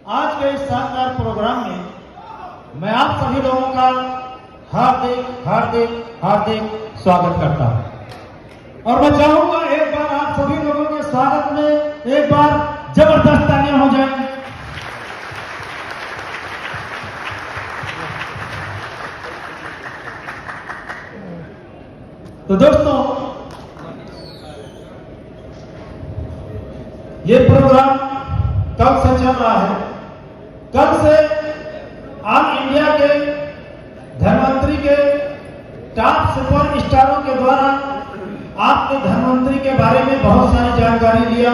आज के इस शानदार प्रोग्राम में मैं आप सभी लोगों का हार्दिक हार्दिक हार्दिक स्वागत करता हूं और मैं चाहूंगा एक बार आप सभी लोगों के स्वागत में एक बार जबरदस्त तालियां हो जाएं। तो दोस्तों, ये प्रोग्राम कल से चल रहा है। कल से ऑल इंडिया के धनवंतरी के टॉप सुपर स्टारों के द्वारा आपके धनवंतरी के बारे में बहुत सारी जानकारी लिया,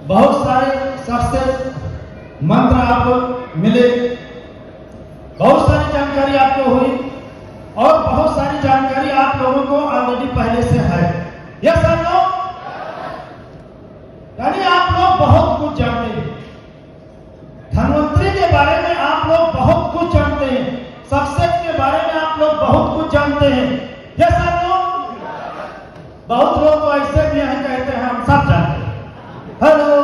बहुत सारे सक्सेस मंत्र आपको मिले, बहुत सारी जानकारी आपको हुई और बहुत सारी जानकारी आप लोगों को ऑलरेडी पहले से है। Yes sir, no? यानी आप लोग बहुत कुछ जानते हैं धनवंतरी के बारे में, आप लोग बहुत कुछ जानते हैं सक्सेस के बारे में, आप लोग बहुत कुछ जानते हैं। Yes sir, no? बहुत लोग तो ऐसे भी हैं, कहते हैं हम सब जानते हैं। हेलो,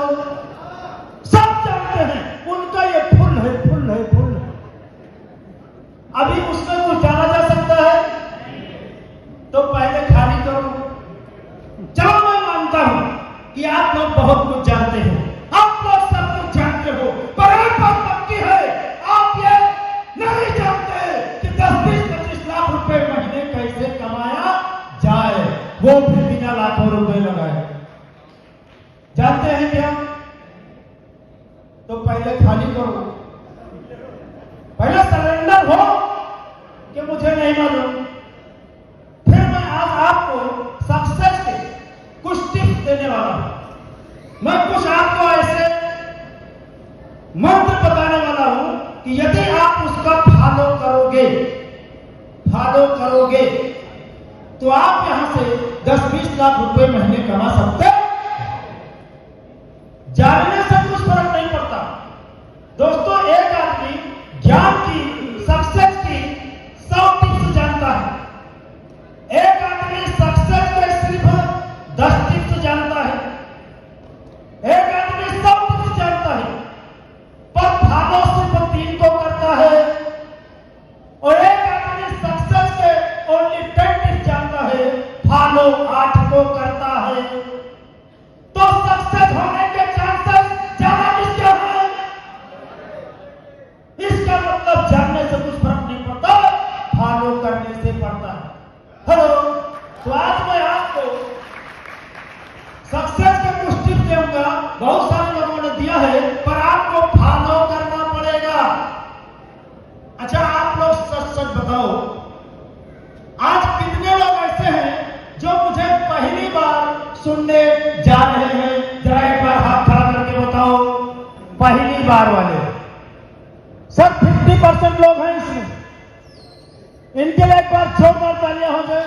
सब जानते हैं, उनका ये फुल है, फुल है, फुल है। अभी उसमें कुछ जाना जा सकता है तो पहले खाली करो। चलो, मैं मानता हूं कि आप लोग बहुत कुछ जानते हो, आप लोग सब कुछ जानते हो, पर एक बात पक्की है, आप ये नहीं जानते कि 10-20-25 लाख रुपए महीने कैसे कमाया जाए, वो भी बिना लाखों रुपए लगाए। जानते हैं क्या? तो पहले खाली करो, पहले सरेंडर हो कि मुझे नहीं मालूम। फिर मैं आज आपको सक्सेस के कुछ टिप्स देने वाला हूं। मैं कुछ आपको ऐसे मंत्र बताने वाला हूं कि यदि आप उसका फॉलो करोगे तो आप यहां से 10-20 लाख रुपए महीने कमा सकते। जानने से कुछ फर्क नहीं पड़ता दोस्तों। एक आदमी ज्ञान की, सक्सेस की 100 टिप्स जानता है, एक आदमी सक्सेस के सिर्फ 10 टिप्स जानता है, एक आदमी 100 टिप्स जानता है पर फॉलो सिर्फ 3 को करता है, और एक आदमी सक्सेस के ओनली 10 टिप्स जानता है, फॉलो 8 को करता है। तो सक्सेस होने के चांसेस ज्यादा किसके हैं? इसका मतलब जानने से कुछ फर्क नहीं पड़ता, फॉलो करने से पड़ता है। हेलो, तो आज मैं आपको सक्सेस के कुछ टिप्स दूंगा, बहुत सारे लोगों ने दिया है, पर आपको फॉलो करना पड़ेगा। अच्छा, आप लोग सच सच बताओ, आज कितने लोग ऐसे हैं जो मुझे पहली बार सुनने जा रहे हैं? जरा एक बार हाथ खड़ा करके बताओ, पहली बार वाले। सब 50% लोग हैं इसमें, इनके लिए एक बार जोरदार तालियां हो जाए।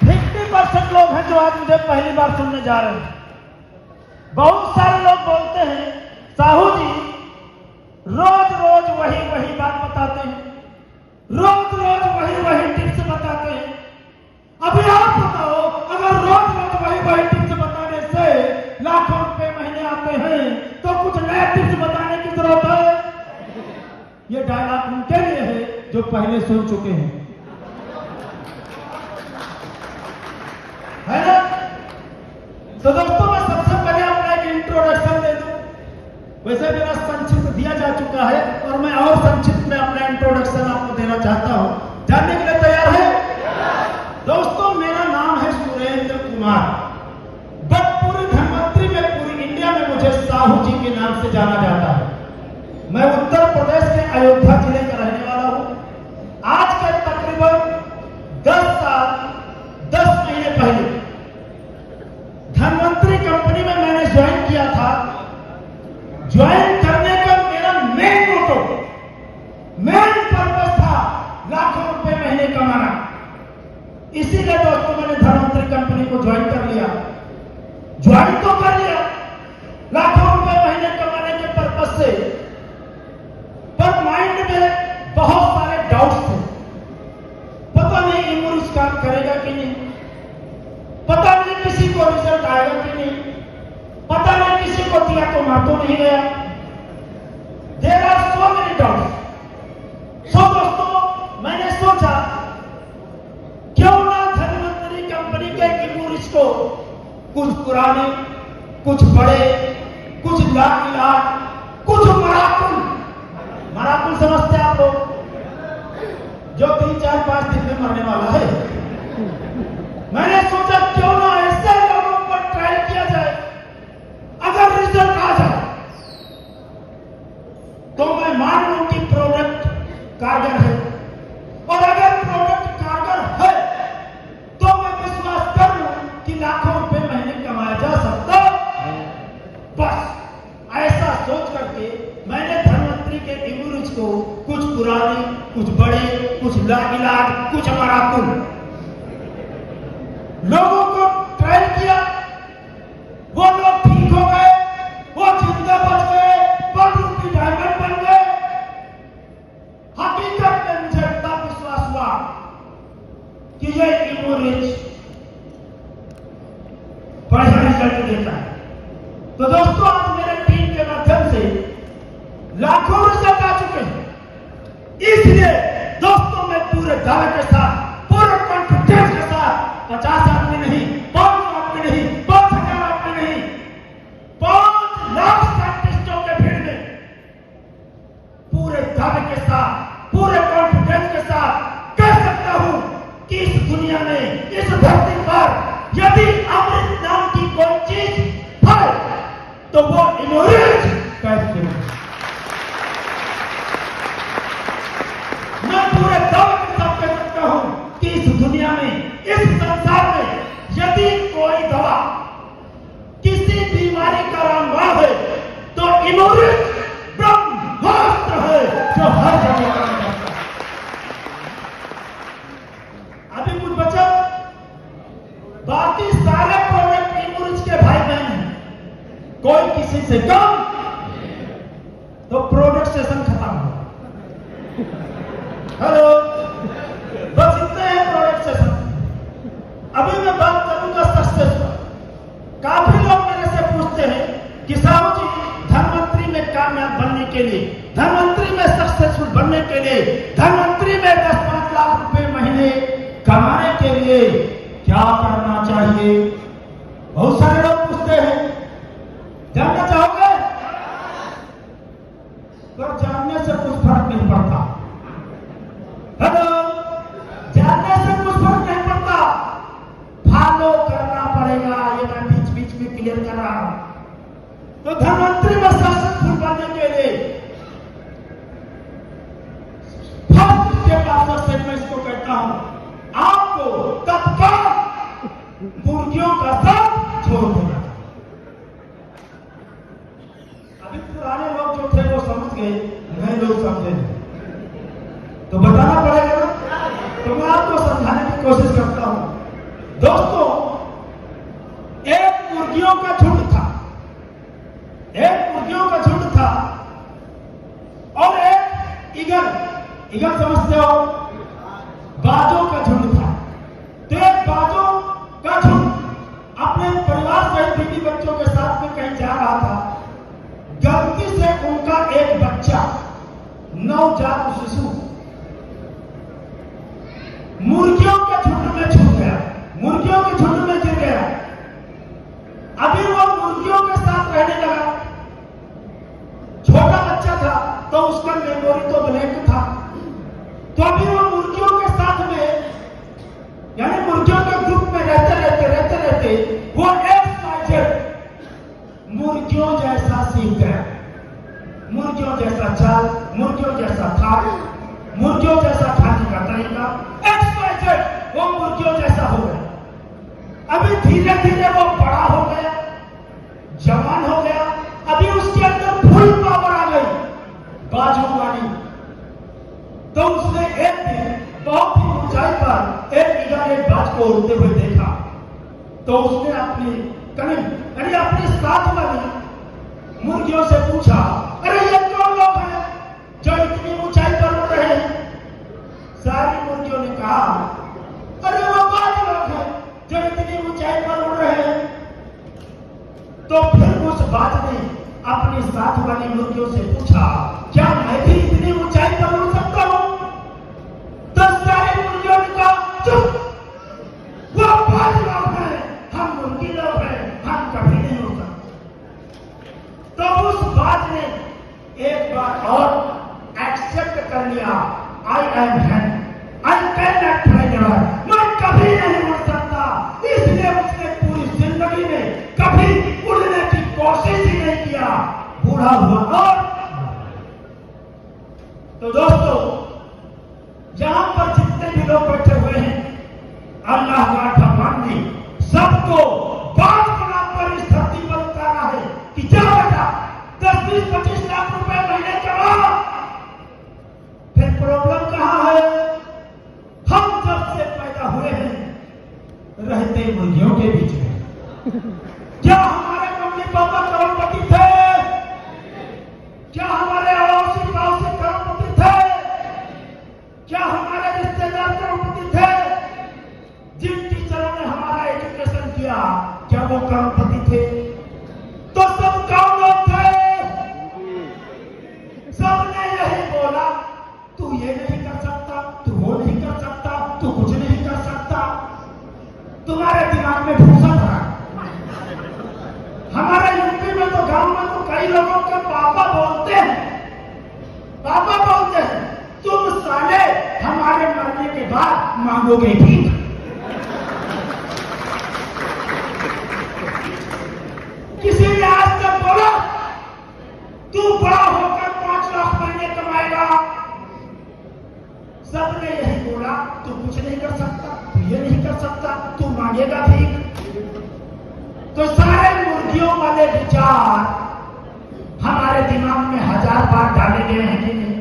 50% लोग हैं जो आज मुझे पहली बार सुनने जा रहे हैं। बहुत सारे लोग बोलते हैं, साहू जी रोज रोज वही बात बताते हैं, रोज रोज वही टिप्स बताते हैं। अभी आप बताओ, अगर रोज रोज वही टिप्स बताने से लाखों रुपए महीने आते हैं तो कुछ नए टिप्स बताने की जरूरत है? ये डायलॉग उनके लिए है जो पहले सुन चुके हैं, है ना? तो दोस्तों, मैं सबसे पहले अपना एक इंट्रोडक्शन दे दूं। वैसे मेरा संक्षिप्त दिया जा चुका है और मैं और संक्षिप्त में अपना इंट्रोडक्शन आपको देना चाहता हूं। जानने के लिए तैयार है? दोस्तों, मेरा नाम है सुरेंद्र कुमार, बट पूरी धनवंतरी में, पूरी इंडिया में मुझे साहू जी के नाम से जाना जाता है। मैं उत्तर प्रदेश के अयोध्या जिले का रहने वाला हूं। आज के तकरीबन 10 साल 10 महीने पहले धनवंतरी कंपनी में मैंने ज्वाइन किया था। ज्वाइन करने का मेरा मेन मोटो, मेन पर्पस था लाखों रुपए महीने कमाना। इसीलिए दोस्तों मैंने धनवंतरी कंपनी को ज्वाइन कर लिया। ज्वाइन तो कर लिया लाखों रुपए महीने कमाने के पर्पस से, पर माइंड में बहुत सारे डाउट्स थे। पता नहीं इमोश काम करेगा कि नहीं, पता नहीं किसी को रिजल्ट आएगा कि नहीं, पता नहीं किसी को दिया तो मर तो नहीं गया। There are so many doubts. So दोस्तों, मैंने सोचा क्यों ना धन्वंतरी कंपनी के कीमोरिच को कुछ पुराने, कुछ बड़े, कुछ लाख, कुछ मराकुल समझते हैं आप लोग, जो 3, 4, 5 दिन में मरने वाला है। मैंने सोचा क्यों ना ऐसे लोगों पर ट्रायल किया जाए, अगर रिजल्ट आ जाए तो मैं मान लूं कि प्रोडक्ट कारगर है, और अगर प्रोडक्ट कारगर है तो मैं विश्वास कर लूं कि लाखों रुपए महीने कमाया जा सकता है। बस ऐसा सोच करके मैंने धन्वंतरी के कीमोरिच को कुछ पुराने, कुछ बड़े, कुछ लाख, कुछ मराकुल लोगों को ट्रायल किया। वो लोग ठीक हो गए, वो जिंदा बच गए, बॉलीवुड की डायमंड बन गए। हकीकत में मुझे तब विश्वास हुआ कि ये कीमोरिच बढ़िया रिजल्ट देता है। तो दोस्तों, आज मेरे टीम के माध्यम से लाखों रिजल्ट आ चुके हैं। इसलिए दोस्तों, मैं पूरे दावे के साथ, पूरे कॉन्फिडेंस के साथ 50 आदमी नहीं, 500 आदमी नहीं, 5,000 आदमी नहीं, 5 लाख साइंटिस्टों के भीड़ में पूरे दावे के साथ, पूरे कॉन्फिडेंस के साथ कह सकता हूं कि इस दुनिया में, इस धरती पर यदि अमृत नाम की कोई चीज है तो वो कीमोरिच कैप्सूल। मैं पूरे दावे के साथ कह सकता हूं कि इस दुनिया में, इस संसार में यदि कोई दवा किसी बीमारी का रामबाण है तो कीमोरिच ब्रह्मास्त्र है जो हर जगह काम करता है। अभी कुछ बचा, बाकी सारे प्रोडक्ट कीमोरिच के भाई बहन हैं, कोई किसी से कम, तो प्रोडक्ट सेशन खत्म हो। हेलो, बस इतने हैं प्रोडक्ट सेशन। अभी मैं बात करूंगा सक्सेस पर। काफी लोग मेरे से पूछते हैं कि साहू जी, धन्वंतरी में कामयाब बनने के लिए, धन्वंतरी में सक्सेसफुल बनने के लिए, धन्वंतरी में 10-5 लाख रुपए महीने कमाने के लिए क्या करना चाहिए? बहुत सारे लोग पूछते हैं। जानना चाहोगे? पर जानने से कुछ फर्क नहीं पड़ता। हेलो, जानने से कुछ फर्क नहीं पड़ता, फॉलो करना पड़ेगा। ये मैं बीच बीच में क्लियर कर रहा हूं। तो धन्वंतरी में सक्सेसफुल बनने के लिए फर्स्ट स्टेप आफ्टर स्टेप मैं इसको कहता हूं, आपको तत्काल मुर्गियों का साथ छोड़ देना। अभी पुराने लोग जो थे वो समझ गए, नए लोग समझे तो बताना पड़ेगा ना, तो मैं आपको समझाने की कोशिश करता हूं। दोस्तों, एक मुर्गियों का झुंड था, एक मुर्गियों का झुंड था और एक ईगल समझते हो, बाजों का झुंड था। तो एक बाजों का झुंड अपने परिवार सहित बीवी बच्चों के साथ में कहीं जा रहा था। गलती से उनका एक बच्चा, नवजात शिशु, मुर्गियों के झुंड में छूट गया, मुर्गियों के झुंड में गिर गया। अभी वो मुर्गियों के साथ रहने लगा। छोटा बच्चा था तो उसका मेमोरी तो ब्लैंक था। तो अभी वो मुर्गियों के साथ में, यानी मुर्गियों के ग्रुप में रहते वो मुर्गियों जैसा सीख गया, मुर्गियों जैसा चाल, मुर्गियों जैसा थाल, मुर्गियों जैसा खाने का तरीका, XYZ वो मुर्गियों जैसा हो गया। अभी धीरे धीरे वो बड़ा हो गया, जवान हो गया। अभी उसके अंदर फुल पावर आ गई बाजों वाली। तो उसने एक दिन बहुत ही ऊंचाई पर एक ईगल एक बाज को उड़ते हुए देखा। तो उसने अपनी यानी अपनी साथ वाली मुर्गियों से पूछा, अरे ये कौन लोग हैं जो इतनी ऊंचाई पर उड़ रहे हैं? सारी मुर्गियों ने कहा, अरे वो बाज लोग हैं जो इतनी ऊंचाई पर उड़ रहे हैं। तो फिर उस बाज ने अपनी साथ वाली मुर्गियों से पूछा, क्या मैं भी इतनी ऊंचाई पर उड़ सकता हूं? तो सारी मुर्गियों ने कहा, चुप, वो बाज लोग हैं, हम मुर्गी लोग हैं, हम कभी नहीं उड़ सकते। तो उस बाज ने एक बार और एक्सेप्ट कर लिया, I am hand, I can not fly ever, मैं कभी नहीं उड़ सकता। इसलिए उसने पूरी जिंदगी में कभी उड़ने की कोशिश ही नहीं किया, बूढ़ा हुआ। और तो दोस्तों, यहां पर जितने भी लोग बैठे हुए हैं, अल्लाह भगवान ने सबको बात बनाकर इस धरती पर उतारा है कि जा बेटा 10, 20, 25 लाख रुपए महीने कमा। फिर प्रॉब्लम कहां है? हम जब से पैदा हुए हैं रहते मुर्गियों के बीच में। क्या हमारे मम्मी पापा करोड़पति थे? क्या हमारे अड़ोसी पड़ोसी करोड़पति थे? क्या हमारे रिश्तेदार करोड़पति थे? जिन टीचरों ने हमारा एजुकेशन किया, क्या वो करोड़पति थे? तो सब कौन लोग थे? सबने यही बोला, तू ये नहीं कर सकता, तू वो नहीं कर सकता, तू कुछ नहीं कर सकता। तुम्हारे दिमाग में भूसा भरा। हमारे यूपी में तो, गांव में तो कई लोगों के पापा बोलते हैं, पापा बोलते हैं, तुम साले हमारे मरने के बाद मांगोगे भीख। किसी ने आज तक बोला तू बड़ा होकर 5 लाख महीने कमाएगा? सबने यही बोला, तू कुछ नहीं कर सकता, तू ये नहीं कर सकता, तू मांगेगा भीख। तो सारे मुर्गियों वाले विचार हमारे दिमाग में 1000 बार डाले गए हैं कि नहीं?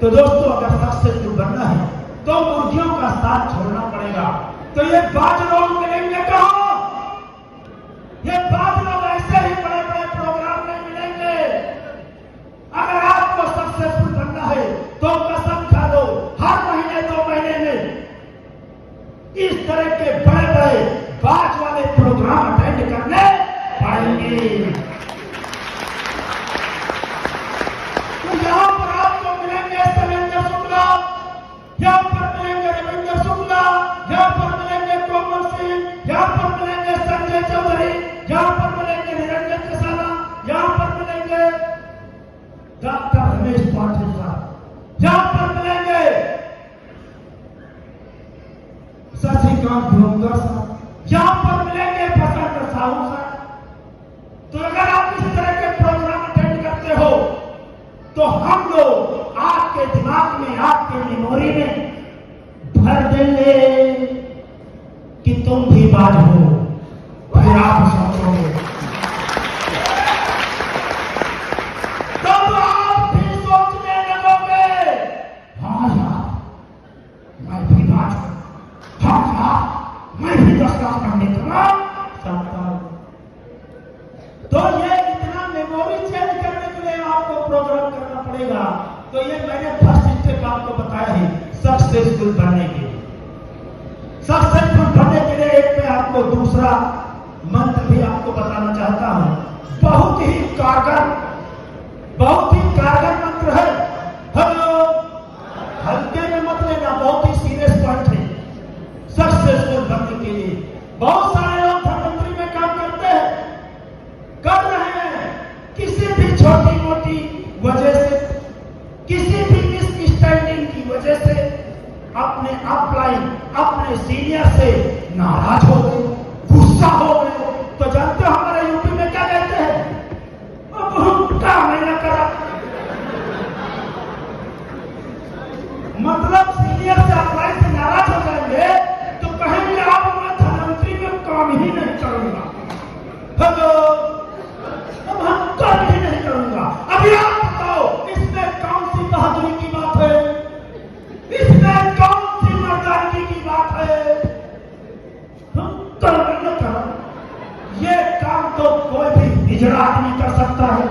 तो दोस्तों, अगर सक्सेसफुल बनना है तो मुर्गियों का साथ छोड़ना पड़ेगा। तो ये बाज लोग मिलेंगे कहां? ये बाज लोग ऐसे ही बड़े बड़े प्रोग्राम में मिलेंगे। अगर आपको सक्सेसफुल बनना है तो कसम खा लो, हर महीने 2 महीने में इस तरह के बड़े बड़े बाज वाले प्रोग्राम अटेंड करने पड़ेंगे। तो यहां पर आपको मिलेंगे शैलेंद्र शुक्ला, यहां पर मिलेंगे रविंद्र शुक्ला, यहां पर मिलेंगे कोमल सिंह, यहां पर मिलेंगे संजय चौधरी, यहां पर मिलेंगे निरंजन कसाना, यहां पर मिलेंगे डॉक्टर रमेश पाटिल साहब, यहां पर मिलेंगे शशिकांत धुरंधर साहब, यहां पर मिलेंगे प्रशांत साहू साहब। तो अगर आप इस तरह के प्रोग्राम अटेंड करते हो तो हम लोग आपके दिमाग में, आपके मेमोरी में भर देंगे कि तुम भी बाज हो, फिर आप समझोगे। तब आप भी सोचने लगोगे, हाँ यार मैं भी बाज हूं, हाँ यार मैं भी 10 लाख महीने कमा सकता हूं। तो ये इतना मेमोरी चेंज करने के लिए आपको प्रोग्राम करना पड़ेगा। तो ये मैंने फर्स्ट स्टेप आपको बताया है सक्सेसफुल बनने के लिए। सक्सेसफुल बनने के लिए एक मैं आपको दूसरा मंत्र भी आपको बताना चाहता हूं। बहुत ही कारगर मंत्र है। हेलो, हल्के में मत लेना, बहुत ही सीरियस पॉइंट है। सक्सेसफुल बनने के लिए बहुत सारे लोग प्रधानमंत्री में काम करते हैं, कर रहे हैं, किसी भी छोटी मोटी वजह से, किसी भी मिसअंडरस्टैंडिंग की वजह से अपने अपलाइन, अपने सीनियर से नाराज हो गए, गुस्सा हो गए। तो जानते हो हमारे यूपी में क्या कहते हैं? अब हम काम नहीं करा। मतलब सीनियर से अपलाइन से नाराज हो जाएंगे तो कहेंगे आप मैं प्रधानमंत्री में काम ही नहीं करूंगा। हेलो, अब हम काम ही नहीं करूंगा। अभी आप बताओ इसमें कौन सी बहादुरी की बात है? इसमें कौन सी मर्दानगी की बात है? हम कर नहीं कर, ये काम तो कोई भी हिजड़ा आदमी कर सकता है।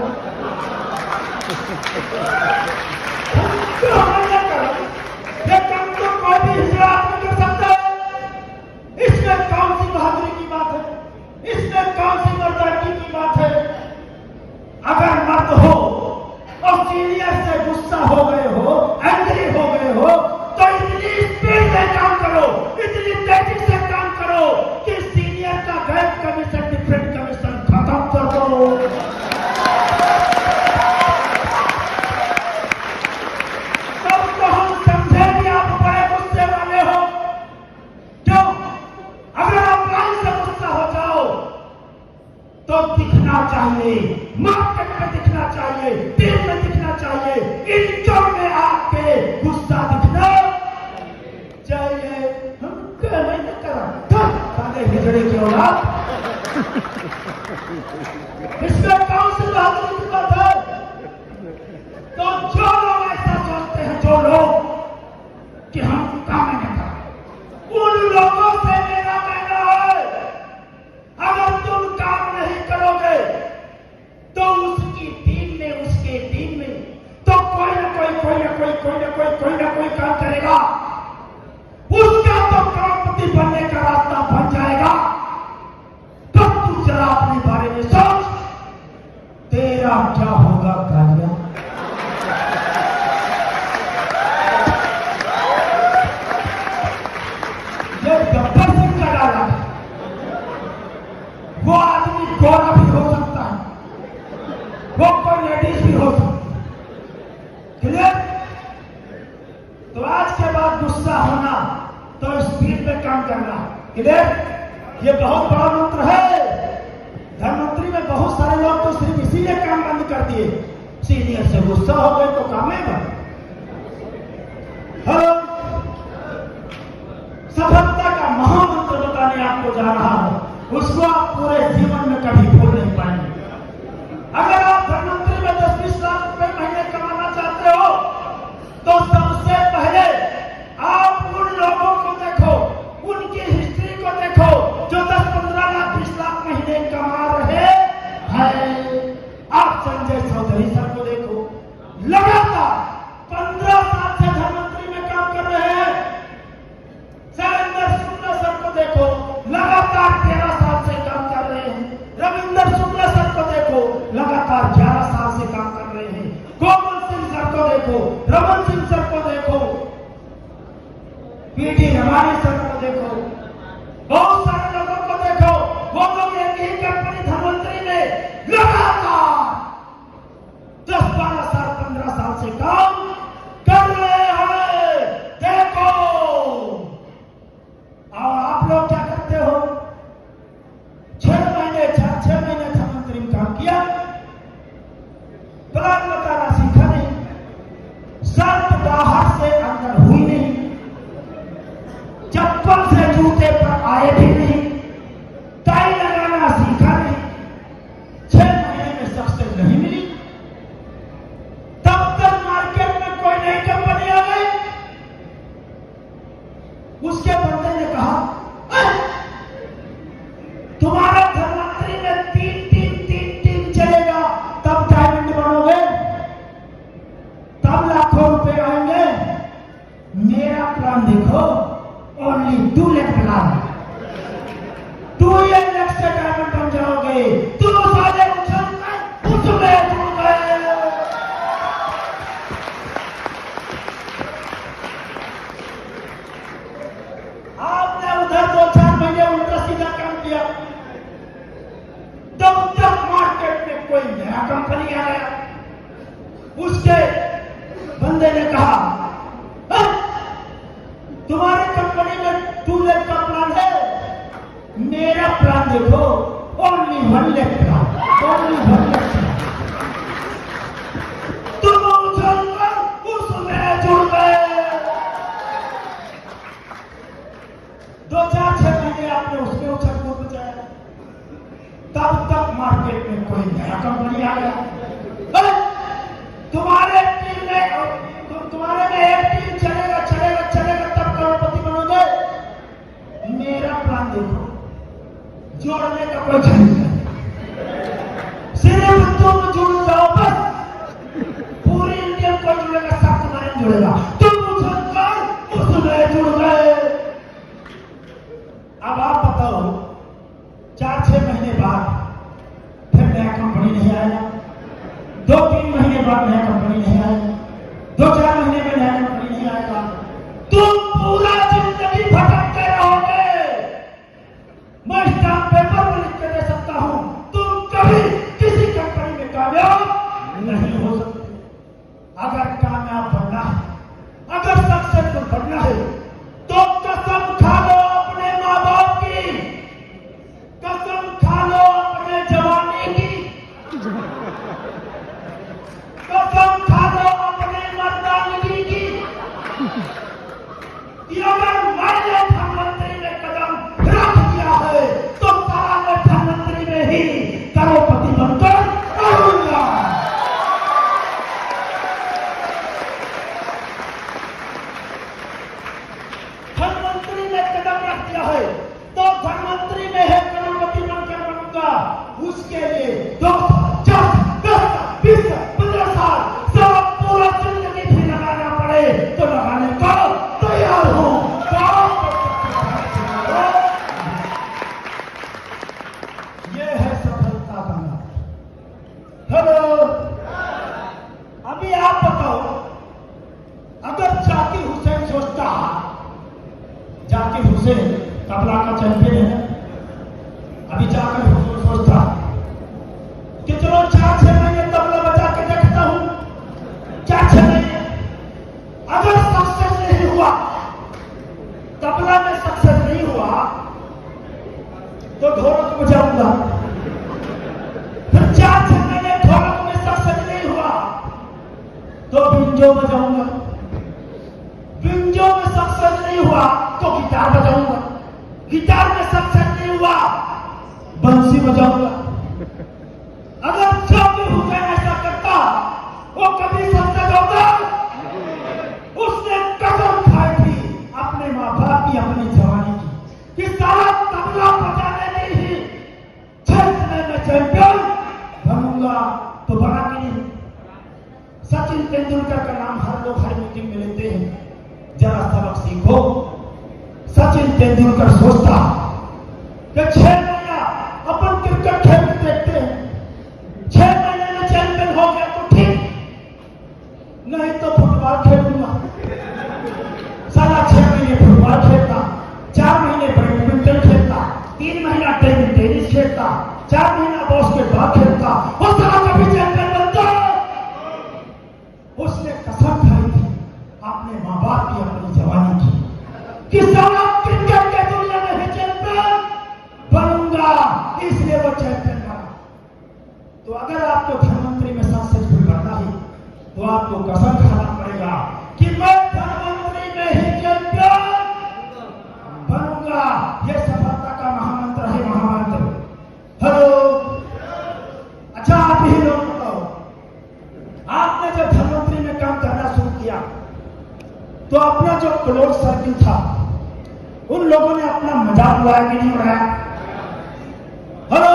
ये काम तो कोई भी हिजड़ा आदमी कर सकता है। इसमें कौन सी बहादुरी की बात है? इसमें कौन सी मर्दानगी की बात है? गुस्सा हो गए हो, एंग्री हो गए हो, तो इतनी स्पीड से काम करो, इतनी तेजी से काम करो कि सीनियर का गैप कमीशन, डिफरेंट कमीशन खत्म कर दो। तब तो हम समझे कि आप बड़े गुस्से वाले हो। क्यों? अगर आप लाइन से गुस्सा हो जाओ तो दिखना चाहिए, मार्केट में दिखना चाहिए, टीम में दिखना चाहिए, इंजन में आके गुस्सा दिखना चाहिए। हम नहीं करा साले हिजड़े की औलाद, इसमें कौन सी बहादुरी की बात है? तो जो लोग ऐसा सोचते हैं, जो लोग कि हम काम नहीं करें, उन लोगों से मेरा कहना है, अगर तुम काम नहीं करोगे तो उसकी टीम में, उसके टीम में तो कोई ना कोई काम करेगा, उसका तो करोड़पति बनने का रास्ता बन जाएगा। तो तू जरा अपने बारे में सोच, तेरा क्या होगा कालिया? ये गब्बर सिंह का डाला है। वो आदमी गोरा भी हो सकता है, वो कोई लेडीज भी हो सकती है। क्लियर? तो आज के बाद गुस्सा होना तो स्पीड में काम करना। क्लियर? ये बहुत बड़ा मंत्र है। धनवंतरी में बहुत सारे लोग तो सिर्फ इसीलिए काम बंद कर दिए, सीनियर से गुस्सा हो गए तो काम नहीं बंद। हेलो, सफलता का महामंत्र बताने आपको जा रहा हूं, उसको आप पूरे जीवन में कभी भूल नहीं पाएंगे। अगर आप धनवंतरी में 10-20 लाख रुपए महीने कमाना चाहते हो तो सबसे पहले आप उन लोगों को देखो, उनकी हिस्ट्री को देखो जो 10-15 लाख 20 लाख महीने कमा रहे हैं। आप संजय चौधरी सर को देखो, लगातार 15 साल से धनवंतरी में काम कर रहे हैं। शैलेंद्र शुक्ला सर को देखो, लगातार 13 साल से काम कर रहे हैं। रविंद्र शुक्ला सर को देखो, लगातार 11 साल से काम कर रहे हैं। गोपाल सिंह सर को देखो, रमन सिंह सर को देखो, पीटी रमानी सर को देखो, बहुत सारे लोगों को देखो, वो लोग एक ही कंपनी धनवंतरी में लगातार 10-12 साल 15 साल से काम कर रहे हैं। देखो, और आप लोग क्या करते हो? 6 महीने धनवंतरी में काम किया, प्लान बताना सीखा नहीं, शर्त बाहर से अंदर हुई नहीं, चप्पल से जूते पर आए भी नहीं, टाई लगाना सीखा नहीं, 6 महीने में सक्सेस नहीं मिली। तब तक मार्केट में कोई नई कंपनी आ गई, उसके बंदे ने कहा तुम्हारा धनवंतरी में 3 चलेगा, तब डायमंड बनोगे, तब लाखों रुपए आएंगे। मेरा प्लान देखो, ओनली 2 लाख प्लान, 2 लाख से डायमंड बन जाओगे। तुम सारे उसमें जुड़ गए। आपने उधर 2-4 महीने उल्टा सीधा काम किया, तब तक मार्केट में कोई नया कंपनी आ गया, उसके बंदे ने कहा तुम्हारी कंपनी में 2 लाख का प्लान है, मेरा प्लान देखो, only 1 lakh plan, only 1 lakh. तुम उसमें जुड़ गए। 2-4-6 महीने आपने उसके उछल को बचाया, तब तक मार्केट में कोई नया कंपनी आ गया। तुम्हारे टीम में एक टीम चलेगा, तब करोड़पति बनोगे। मेरा प्लान देखो, जोड़ने का कोई झंझट नहीं, सिर्फ तुम जुड़ जाओ बस। पूरी इंडिया को जुड़ेगा, सब तुम्हारे जुड़ेगा, तुम उसमें जुड़ गए। अब आप बताओ, 4-6 महीने बाद फिर नया कंपनी नहीं आएगा, 2-3 महीने बाद नया कंपनी नहीं आएगा, 2-4 महीने में नया नौकरी नहीं आएगा, तुम पूरा जिंदगी भटकते रहोगे। मैं स्टाम्प पेपर पर लिख के दे सकता हूं, तुम कभी किसी कंपनी में कामयाब नहीं हो सकते। अगर कामयाब बनना है, अगर सक्सेसफुल बनना है, तो कसम खा लो अपने माँ बाप की, कसम खा लो अपने जवानी की, कसम खा लो अपने मर्दानगी की, कि अगर मैंने धनवंतरी में कदम रख दिया है तो तारा मैं धनवंतरी में ही करोड़पति बनकर रहूंगा। धनवंतरी में कदम रख दिया है तो धनवंतरी में है करोड़पति बनकर रहूंगा। उसके लिए 2 साल 4 10 20 15 साल सब पूरा जिंदगी भी लगाना पड़े तो लगाने को तैयार हूं। ये है सफलता का नाम। हेलो, अभी आप बताओ, अगर जाकिर हुसैन सोचता, जाकिर हुसैन तबला का चैंपियन है, अभी जाकिर हुसैन सोचता कि चलो 4-6 महीने तबला बजा के देखता हूं, 4-6 महीने अगर सक्सेस नहीं हुआ, तबला में सक्सेस नहीं हुआ तो ढोलक बजाऊंगा, फिर 4-6 महीने ढोलक में सक्सेस नहीं हुआ तो बिंजो बजाऊंगा, बिंजो में सक्सेस नहीं हुआ तो गिटार बजाऊंगा, गिटार में सक्सेस नहीं हुआ बंसी बजाऊंगा। अगर जाकिर हुसैन ऐसा करता, वो कभी सक्सेस होगा? उसने कसम खाई थी अपने माँ बाप की, अपनी जवानी की, कि सारा तबला बजाने में ही 6 समय में चैंपियन बनूंगा। तो बना कि नहीं? सचिन तेंदुलकर का नाम हर लोग हर मीटिंग में लेते हैं, जरा सबक सीखो। सचिन तेंदुलकर सोचता कि 6 महीना अपन क्रिकेट खेलते देखते हैं, 6 महीने में चैंपियन हो गया तो ठीक, नहीं तो फुटबॉल खेल लूंगा। साला 6 महीने फुटबॉल खेलता, 4 महीने बैडमिंटन खेलता, 3 महीना टेबल टेनिस खेलता, 4 महीना बास्केटबॉल खेलता, और साला कभी चैंपियन बनता। उसने कसम खाई थी अपने माँ बाप की, अपनी जवानी की, कि साला क्रिकेट के दुनिया में ही चैंपियन बनूंगा, इसलिए वो चैंपियन बना। तो अगर आपको धनवंतरी में सक्सेसफुल बनना है तो आपको कसम खाना पड़ेगा कि मैं धनवंतरी में ही चैंपियन बनूंगा। यह सफलता का महामंत्र है, महामंत्र। हेलो, अच्छा आप ही लोग बताओ, आपने जब धनवंतरी में काम करना शुरू किया तो अपना जो क्लोज सर्किल था उन लोगों ने अपना मजाक उड़ाया कि नहीं उड़ाया? हेलो,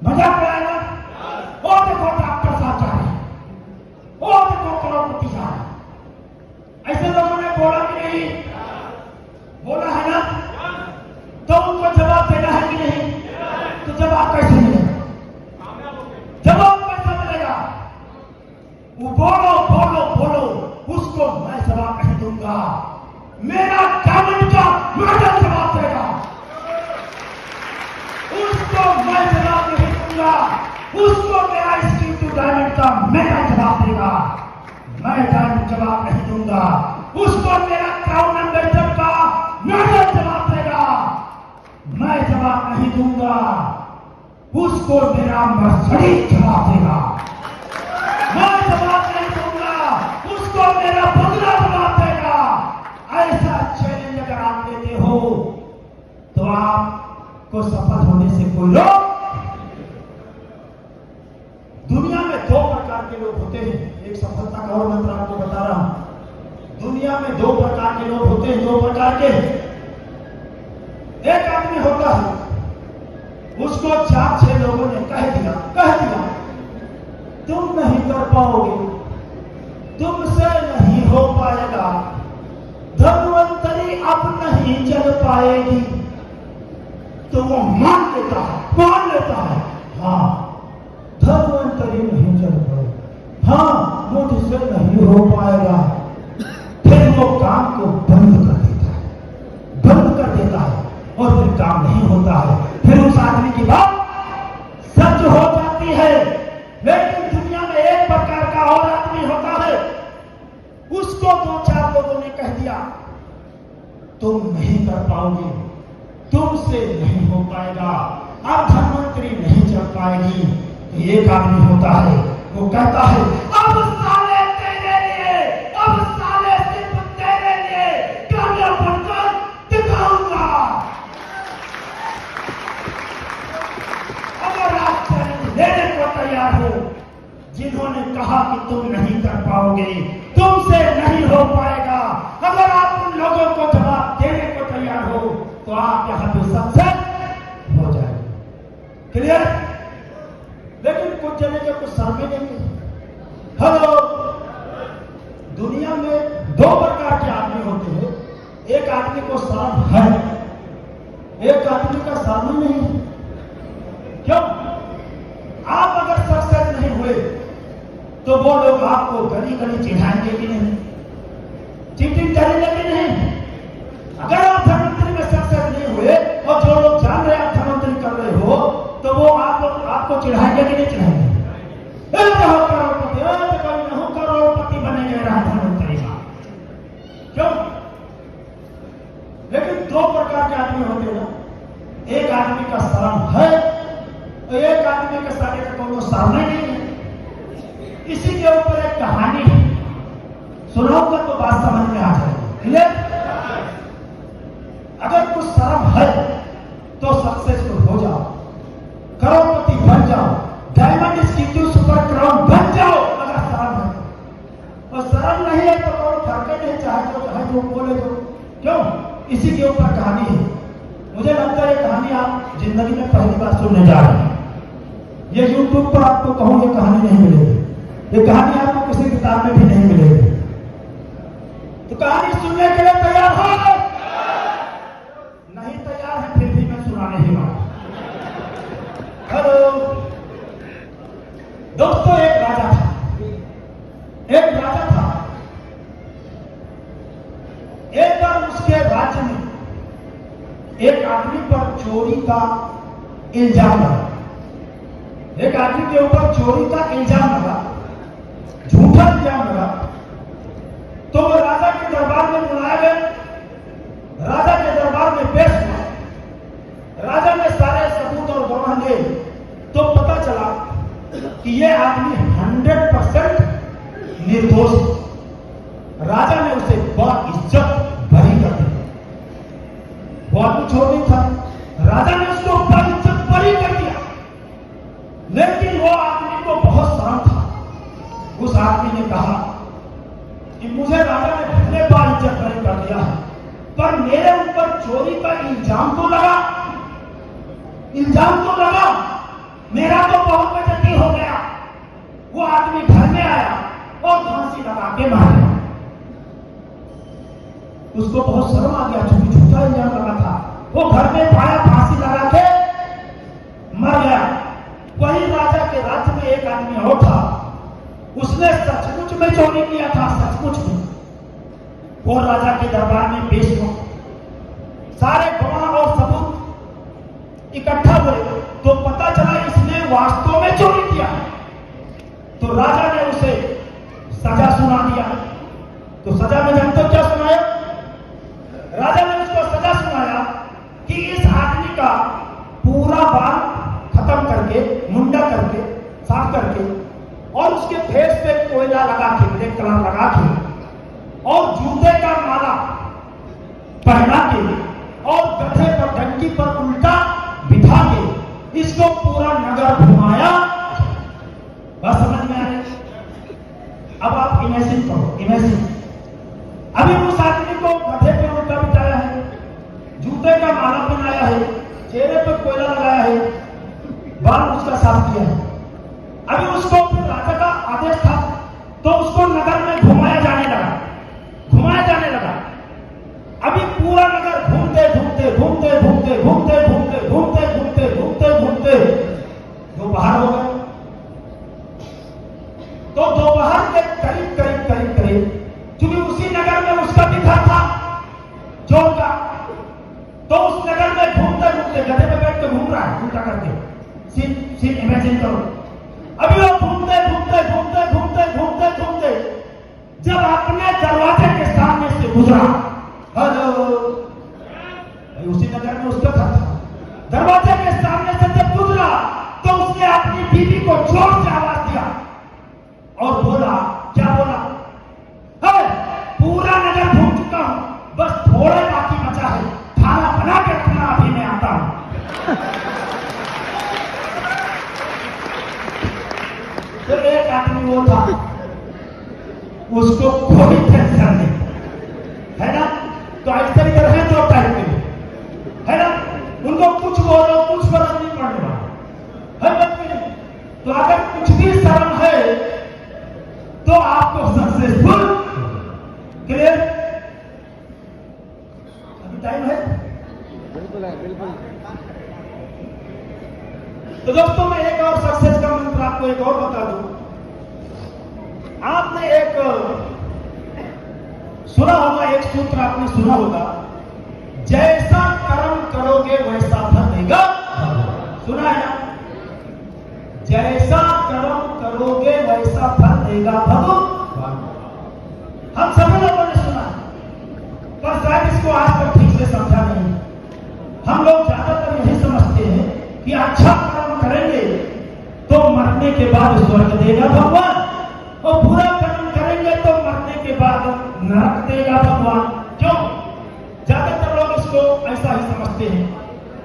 मजाक उड़ाया ना? ओ देखो डॉक्टर साहब जा रहे हैं, ओ देखो करोड़पति जा रहे हैं, ऐसे लोगों ने बोला कि नहीं? बोला है ना? तो उनको जवाब देना है कि नहीं? तो जवाब कैसे मिलेगा? जवाब कैसे मिलेगा? वो बोलो बोलो बोलो, उसको मैं जवाब नहीं दूंगा, मेरा डायमंड का मेडल जवाब देगा, उसको मैं जवाब नहीं दूंगा, उसको मेरा स्किल टू डायमंड का मेडल जवाब देगा, मैं डायमंड जवाब नहीं दूंगा, उसको मेरा क्राउन एम्बेसडर का मेडल जवाब देगा, मैं जवाब नहीं दूंगा, उसको मेरा मर्सिडीज जवाब देगा, मैं जवाब नहीं दूंगा, उसको मेरा बंगला जवाब देगा। ऐसा चैलेंज अगर आप लेते हो तो आपको सफल होने से कोई रोक। दुनिया में 2 प्रकार के लोग होते हैं, एक सफलता का और मंत्र आपको बता रहा हूं। दुनिया में 2 प्रकार के लोग होते हैं, 2 प्रकार के। एक आदमी होता है, उसको 4-6 लोगों ने कह दिया तुम नहीं कर पाओगे, तुमसे नहीं हो पाएगा, धनवंतरी अब नहीं चल पाएगी, तो वो मान लेता है, हाँ धनवंतरी नहीं चल पाएगी, हाँ वो आएगी। एक आदमी होता है, वो कहता है अब साले तेरे लिए, अब साले सिर्फ तेरे लिए कामयाब बनकर दिखाऊंगा। अगर आप चैलेंज लेने को तैयार हो, जिन्होंने कहा कि तुम नहीं कर पाओगे, तुमसे नहीं हो पाएगा, अगर आप उन लोगों को जवाब देने को तैयार हो तो आप यहां पे सक्सेस हो जाएंगे। क्लियर? लेकिन कुछ जने के कुछ शर्म नहीं है। हेलो, दुनिया में दो प्रकार के आदमी होते हैं। एक आदमी को शर्म है, एक आदमी का शर्म नहीं है। क्यों? आप अगर सक्सेस नहीं हुए तो वो लोग आपको गली गली चिढ़ाएंगे कि नहीं, चीटिंग करेंगे कि नहीं। अगर आप धनवंतरी में सक्सेस नहीं हुए और जो लोग जान रहे आप धनवंतरी कर रहे हो तो वो आपको चिढ़ाएंगे कि नहीं चिढ़ाएंगे। कभी नहीं करोड़पति बनेंगे धनवंतरी का। क्यों? लेकिन दो प्रकार के आदमी होते हैं ना। एक आदमी का शर्म है और एक आदमी के सारे का कोनो शर्म नहीं है। इसी के ऊपर एक कहानी है, सुनाऊंगा तो बात समझ में आ जाएगी। अगर कुछ शर्म है तो सक्सेसफुल हो जाओ, करोड़पति बन जाओ, डायमंड इंस्टीट्यूट सुपर क्राउन बन जाओ अगर शर्म है। और शर्म नहीं है तो कोई फर्क नहीं, चाहे जो बोले जो। क्यों? इसी के ऊपर कहानी है। मुझे लगता है ये कहानी आप जिंदगी में पहली बार सुनने जा रहे हैं। ये यूट्यूब पर आपको कहूं ये कहानी नहीं मिलेगी, ये कहानी आपको किसी किताब में भी नहीं मिलेगी। तो कहानी सुनने के लिए तैयार हो? नहीं तैयार है फिर भी मैं सुनाने ही वाला। हेलो दोस्तों, एक राजा था। एक बार उसके राज्य में एक आदमी पर चोरी का इल्जाम लगा। एक आदमी के ऊपर चोरी का इल्जाम लगा, झूठा इल्जाम लगा। तो वो राजा के दरबार में बुलाया गया, राजा के दरबार में पेश हुआ। राजा ने सारे सबूत और गवाह लिए तो पता चला कि यह आदमी 100% निर्दोष है। राजा ने उसे इज्जत बरी कर दी। वो आदमी छोड़ नहीं था, राजा ने उसको इज्जत बरी कर दिया। लेकिन वो आदमी को बहुत शर्म था। उस आदमी ने कहा कि मुझे राजा ने पहले बार इज्जत बरी कर दिया है, पर मेरे ऊपर चोरी का इल्जाम तो लगा, मेरा तो बहुत बेइज्जती हो गया। वो आदमी घर में आया और फांसी लगा के मारा। उसको बहुत शर्म आ गया, चूंकि झूठा इल्जाम लगा था। वो घर में पाया, फांसी लगा के मर गया। वही राजा के राज्य में एक आदमी और था, उसने सचमुच में चोरी किया था, सचमुच में। वो राजा के दरबार में पेश हुआ। सारे गवाह और सबूत इकट्ठा हुए तो पता चला इसने वास्तव में चोरी किया। तो राजा ने उसे सजा सुना दिया। तो सजा में जानते हो क्या सुनाया? राजा ने उसको सजा सुनाया कि इस आदमी का पूरा बाल खत्म करके, मुंडा करके, साफ करके, और उसके फेस पे कोयला लगा के, ब्लैक कलर लगा के, और जूते का माला पहना के, और गधे पर, डंकी पर उल्टा बिठा के इसको पूरा नगर घुमाया। बस समझ में आ रही? अब आप इमेजिन करो, अभी उस आदमी को गधे पे उल्टा बिठाया है, जूते का माला पहनाया है, चेहरे पर कोयला लगाया है, बाल उसका साफ किया है। अभी उसको फिर राजा का आदेश था तो उसको नगर में घुमाया जाने लगा। अभी पूरा नगर घूमते दोपहर हो गए। तो दोपहर के करीब क्योंकि उसी नगर में उसका भी घर था चोर का, तो उस नगर में घूमते गधे पे बैठ के घूम रहा है उल्टा करके। सीन इमेजिन करो। अभी वो घूमते जब अपने दरवाजे के सामने से गुजरा, हेलो, उसी नगर में उसका घर था, दरवाजे के सामने से जब गुजरा तो उसने एक आदमी वो था, उसको कोई टेंशन नहीं, है ना। तो ऐसे ही रहे दो टाइप के, है ना, उनको कुछ बोलो कुछ फर्क नहीं पड़ रहा है। तो अगर कुछ भी शर्म है तो आपको सक्सेसफुल क्लियर। अभी टाइम है, बिल्कुल है, बिल्कुल। तो दोस्तों मैं एक और सक्सेस का मंत्र आपको एक और बता दूं। आपने एक सुना होगा, एक सूत्र आपने सुना होगा, जैसा कर्म करोगे वैसा फल देगा। सुना है ना? जैसा कर्म करोगे वैसा फल देगा भगवान। हम सभी लोगों ने सुना है, पर शायद इसको आज तक ठीक से समझा नहीं। हम लोग ज्यादातर यही समझते हैं कि अच्छा कर्म करेंगे तो मरने के बाद स्वर्ग देगा भगवान, और बुरा कर्म करेंगे तो मरने के बाद नरक देगा भगवान। क्यों? ज्यादातर लोग इसको ऐसा ही समझते हैं,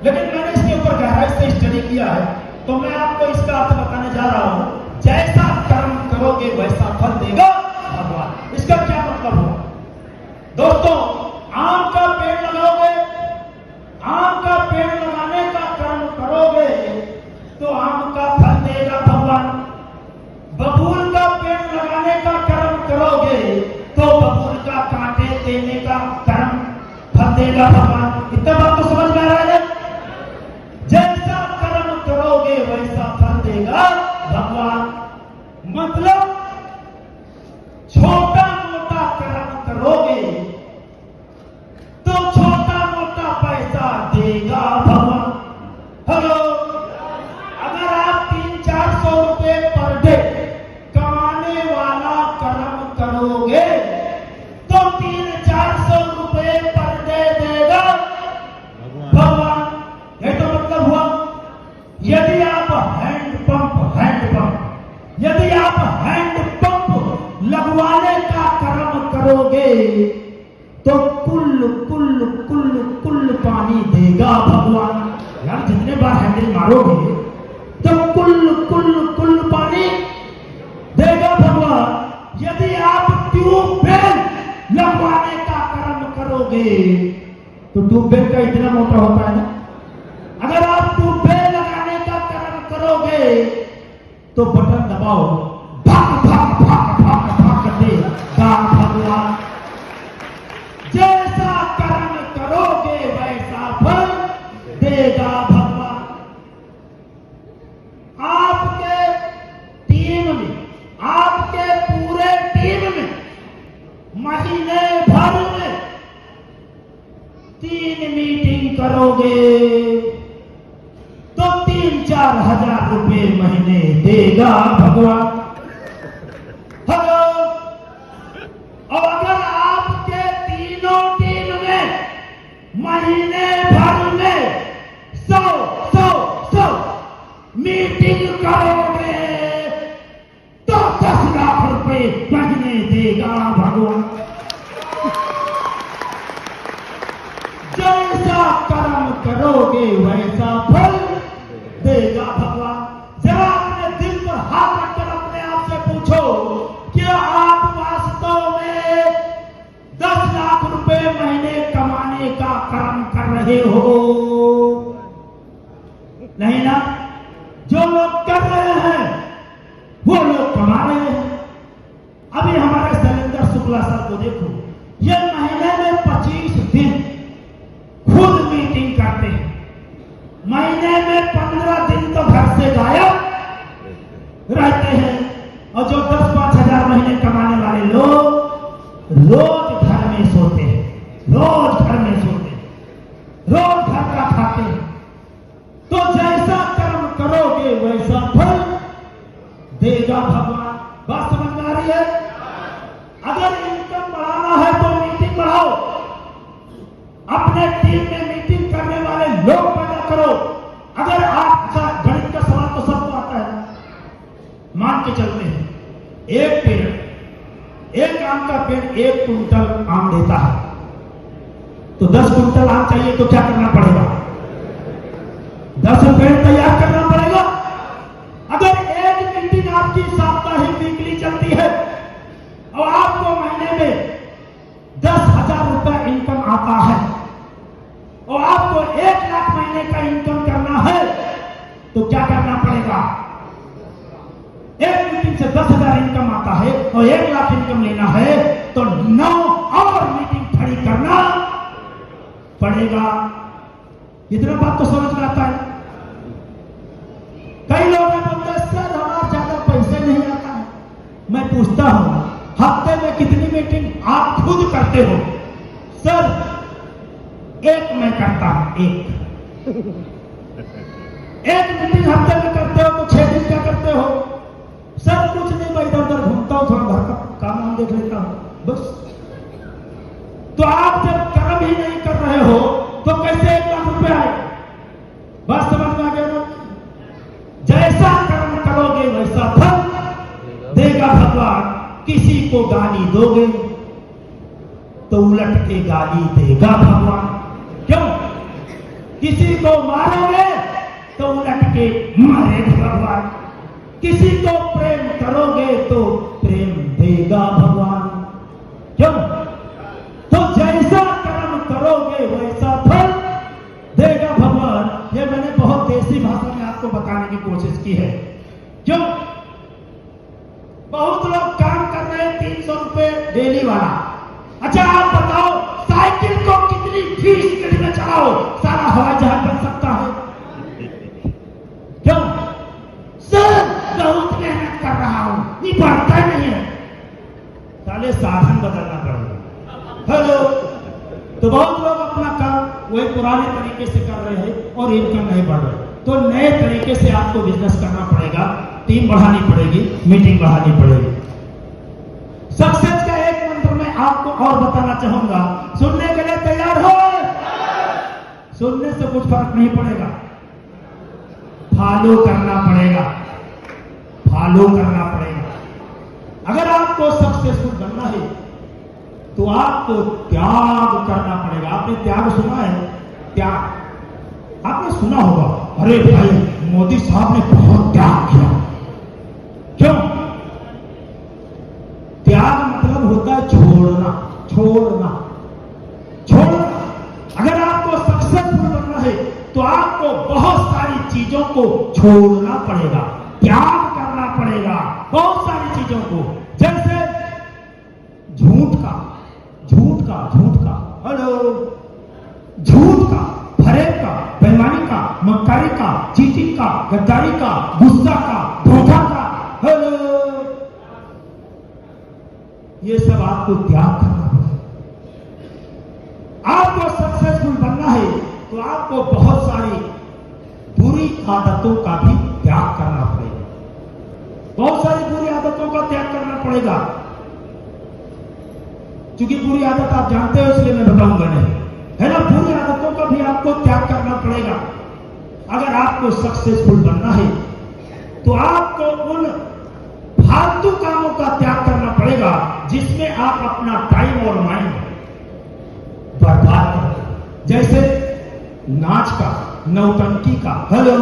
लेकिन मैंने इसके ऊपर गहराई से स्टडी किया है, तो मैं आपको इसका अर्थ बताने जा रहा हूं। जैसा कर्म करोगे वैसा फल देगा भगवान। इसका क्या मतलब हुआ? दोस्तों, आम का पेड़ लगाओगे, आम का पेड़ लगाने का कर्म करोगे तो आम का फल देगा भगवान। बबूल का पेड़ लगाने का कर्म करोगे तो बबूल का कांटे देने का कर्म फल देगा भगवान। इतना बात तो समझ में आ रहा है? जैसा कर्म करोगे वैसा फल देगा भगवान। मतलब छोटा मोटा कर्म करोगे तो छोटा मोटा पैसा देगा भगवान। हेलो, अगर आप 300-400 रुपए पर डे कमाने वाला कर्म करोगे तो 300-400 रुपए पर डे देगा भगवान। ये तो मतलब हुआ, यदि आप यदि आप हैंड पंप लगवाने का कर्म करोगे तो कुल कुल कुल कुल पानी देगा भगवान। यार जितने बार हैंडल मारोगे तो कुल कुल कुल पानी देगा भगवान। यदि आप ट्यूबवेल लगवाने का कर्म करोगे तो ट्यूबवेल का इतना मोटा होता है ना, अगर आप ट्यूबवेल लगाने का कर्म करोगे तो बटन दबाओ, भाग भाग भाग भाग भाग देगा भगवान। जैसा कर्म करोगे वैसा फल देगा भगवान। आपके टीम में, आपके पूरे टीम में महीने भर में 3 मीटिंग करोगे तो 3-4 हजार रुपए महीने देगा भगवान। हेलो, और अगर आपके तीनों टीम में महीने भर में 100 मीटिंग करोगे तो 10 लाख रुपए महीने देगा भगवान। जैसा कर्म करोगे वैसा फल देगा भगवान। जरा अपने दिल पर हाथ रखकर अपने आप से पूछो, क्या आप वास्तव में 10 लाख रुपए महीने कमाने का कर्म कर रहे हो? नहीं ना? जो लोग कर रहे हैं वो लोग कमा रहे हैं। अभी हमारे शैलेंद्र शुक्ला सर को देखो, ये महीने में 25 दिन खुद मीटिंग करते हैं, महीने में 15 दिन तो घर से गायब रहते हैं। और जो 10-5 हजार महीने कमाने वाले लोग रोज घर में सोते हैं, रोज घर में सोते हैं, रोज घर का खाते हैं। तो जैसा कर्म करोगे वैसा फल देगा भगवान। बात समझ में आ रही है? अगर इनकम बढ़ाना है तो मीटिंग बढ़ाओ, अपने टीम में मीटिंग करने वाले लोग पैदा करो। अगर आप गणित का सवाल तो सबको आता है, मान के चलते हैं एक पेड़, एक आम का पेड़ 1 कुंटल आम देता है, तो 10 कुंटल आम चाहिए तो क्या करना पड़ेगा? 10 पेड़ तैयार करना पड़ेगा। अगर एक मीटिंग आपकी साप्ताहिक मिलती है और आपको महीने में 10,000 रुपया इनकम आता है और आपको 1 लाख महीने का इनकम करना है तो क्या करना पड़ेगा? एक मीटिंग से 10,000 इनकम आता है और 1 लाख इनकम लेना है तो 9 और मीटिंग खड़ी करना पड़ेगा। इतना बात तो समझ में आता है। कई लोग बोलते हैं सर हमारा ज्यादा पैसे नहीं आता है। मैं पूछता हूं हफ्ते में कितनी मीटिंग आप खुद करते हो? सर एक मैं करता हूं, एक मीटिंग हफ्ते में करते हो तो 6 दिन क्या करते हो? सर कुछ नहीं, मैं इधर उधर घूमता हूं, थोड़ा घर का काम वाम देख लेता हूं बस। तो आप जब कर्म ही नहीं कर रहे हो तो कैसे 1 लाख रुपए आए? बात समझ में आ गया ना? जैसा कर्म करोगे वैसा फल देगा भगवान। किसी को गाली दोगे तो उलट के गाली देगा भगवान। क्यों? किसी को मारोगे तो उलट के मारेगा भगवान। किसी को प्रेम करोगे तो प्रेम देगा भगवान। क्यों? तो जैसा कर्म करोगे वैसा फल देगा भगवान। ये मैंने बहुत देसी भाषा में आपको बताने की कोशिश की है। क्यों? बहुत लोग काम कर रहे हैं 300 रुपए डेली वाला। अच्छा आप बताओ साइकिल को कितनी फीस स्पीड में चलाओ सारा हवाई जहाज बन सकता है? क्यों? सर बहुत मेहनत कर रहा हूं, नहीं बढ़ता नहीं है। साले साधन बदलना पड़ेगा। हेलो, तो बहुत लोग अपना काम वही पुराने तरीके से कर रहे हैं और इनकम नहीं बढ़ रही। तो नए तरीके से आपको बिजनेस करना पड़ेगा, टीम बढ़ानी पड़ेगी, मीटिंग बढ़ानी पड़ेगी। सक्सेस का एक मंत्र मैं आपको और बताना चाहूंगा, सुनने के लिए तैयार हो? सुनने से कुछ फर्क नहीं पड़ेगा, फॉलो करना पड़ेगा, फॉलो करना पड़ेगा। अगर आपको सक्सेसफुल बनना है तो आपको त्याग करना पड़ेगा। आपने त्याग सुना है? त्याग आपने सुना होगा, अरे भाई मोदी साहब ने बहुत त्याग किया। क्यों? त्याग मतलब होता है छोड़ना, छोड़ना, छोड़ना। अगर आपको सक्सेसफुल बनना है तो आपको बहुत सारी चीजों को छोड़ना पड़ेगा, त्याग करना पड़ेगा, बहुत सारी चीजों को। जैसे झूठ का, हेलो, झूठ का, फरेब का, बेईमानी का, मक्कारी का, चीटिंग का, गद्दारी का, गुस्सा का, धोखा का, हेलो, ये सब आपको त्याग करना पड़ेगा। आपको सक्सेसफुल बनना है तो आपको बहुत सारी बुरी आदतों का भी त्याग करना पड़ेगा, बहुत सारी बुरी आदतों का त्याग करना पड़ेगा। क्योंकि बुरी आदत आप जानते हो इसलिए मैं बताऊंगा नहीं, है ना? बुरी आदतों का भी आपको त्याग करना पड़ेगा। अगर आपको सक्सेसफुल बनना है तो आपको उन फालतू कामों का त्याग करना पड़ेगा जिसमें आप अपना टाइम और माइंड बर्बाद करते। जैसे नाच का, नौटंकी का, हेलो,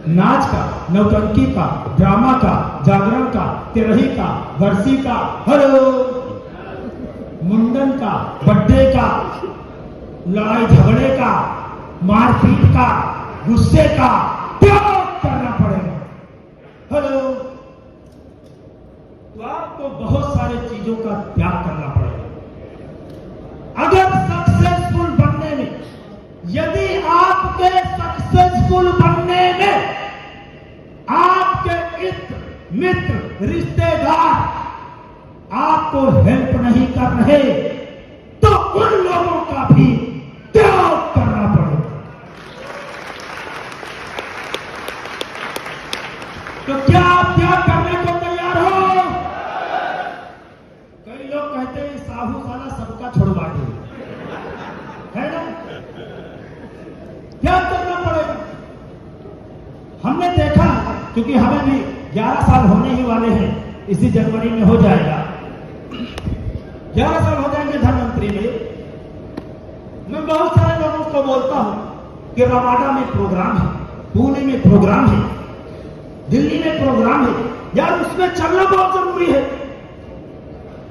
नाच का, नौटंकी का, ड्रामा का, जागरण का, तिरही का, वर्षी का, हेलो, मुंडन का, बर्थडे का, लड़ाई झगड़े का, मारपीट का, गुस्से का त्याग करना पड़ेगा। हेलो, तो आपको बहुत सारी चीजों का त्याग करना पड़ेगा। अगर सक्सेसफुल बनने में, यदि आपके सक्सेसफुल बनने में आपके मित्र, रिश्तेदार आपको हेल्प नहीं कर रहे तो उन लोगों का भी त्याग करना पड़ेगा। तो क्या आप त्याग करने को तैयार हो? कई लोग कहते हैं साहू साला सबका छोड़वा दे, है ना? त्याग करना पड़ेगा। हमने देखा, क्योंकि हमें भी 11 साल होने ही वाले हैं, इसी जनवरी में हो जाएगा 11 साल हो जाएंगे धनवंतरी में। मैं बहुत सारे लोगों को बोलता हूं कि रवाडा में प्रोग्राम है, पुणे में प्रोग्राम है, दिल्ली में प्रोग्राम है यार, उसमें चलना बहुत जरूरी है।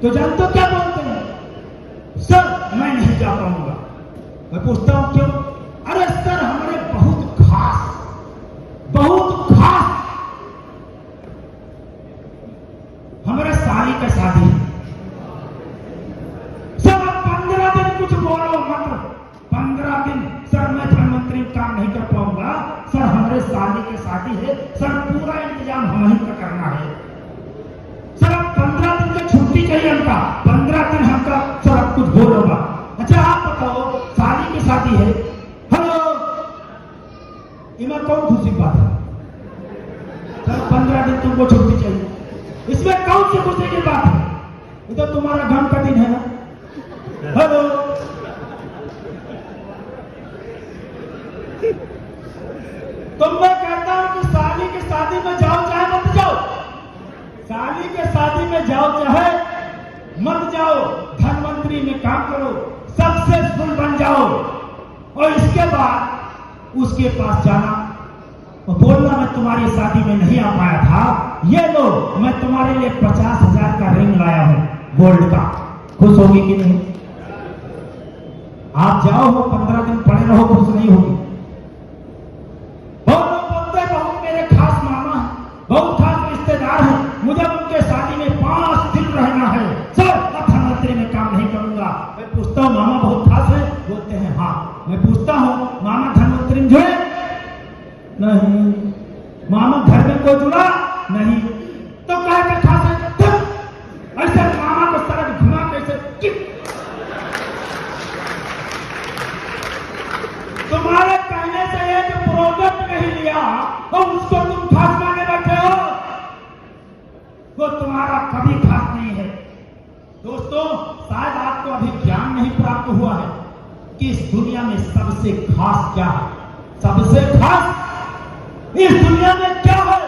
तो जानते हो क्या बोलते हैं? सर मैं नहीं जा पाऊंगा। मैं पूछता हूं क्यों? अरे सर हमारे बहुत खास हमारे साली का शादी है। सर अब 15 दिन कुछ बोलो मत। 15 दिन सर मैं प्रधानमंत्री काम नहीं कर पाऊंगा। सर हमारे साली की शादी है, सर पूरा इंतजाम हम ही का करना है। सर अब 15 दिन की छुट्टी चाहिए हमका, 15 दिन हमका। सर अब कुछ बोलो बा। अच्छा आप बताओ, साली की शादी है, हेलो, इनमें कौन खुशी बात है? सर 15 दिन तुमको छुट्टी चाहिए, इसमें कौन सी खुशी की बात है? ये तो तुम्हारा गम का दिन है ना। हेलो, तो मैं कहता हूं कि साली की शादी में जाओ चाहे मत जाओ, साली के शादी में जाओ चाहे मत जाओ, धनवंतरी में काम करो, सक्सेसफुल बन जाओ, और इसके बाद उसके पास जाना और बोलना मैं तुम्हारी शादी में नहीं आ पाया था, ये लो मैं तुम्हारे लिए 50,000 का रिंग लाया हूं गोल्ड का। खुश होगी कि नहीं? आप जाओ हो 15 दिन पड़े रहो, खुश नहीं होगी। बहुत लोग बोलते हैं बहुत मेरे खास मामा है, बहुत खास रिश्तेदार है, मुझे उनके शादी में 5 दिन रहना है, सर प्रधानमंत्री में काम नहीं करूंगा। मैं पूछता हूँ मामा बहुत खास है? बोलते हैं हाँ। मैं पूछता हूँ मामा धनवंतरी में जुड़े? नहीं। मामा घर में कोई जुड़ा? नहीं। तो कहे के खास है? ऐसे मामा को सड़क घुमा कैसे? तुम्हारे कहने से एक प्रोडक्ट नहीं लिया और उसको तुम खास माने बैठे हो, वो तुम्हारा कभी खास नहीं है। दोस्तों शायद आपको अभी ज्ञान नहीं प्राप्त हुआ है कि इस दुनिया में सबसे खास क्या है। सबसे खास इस दुनिया में क्या है,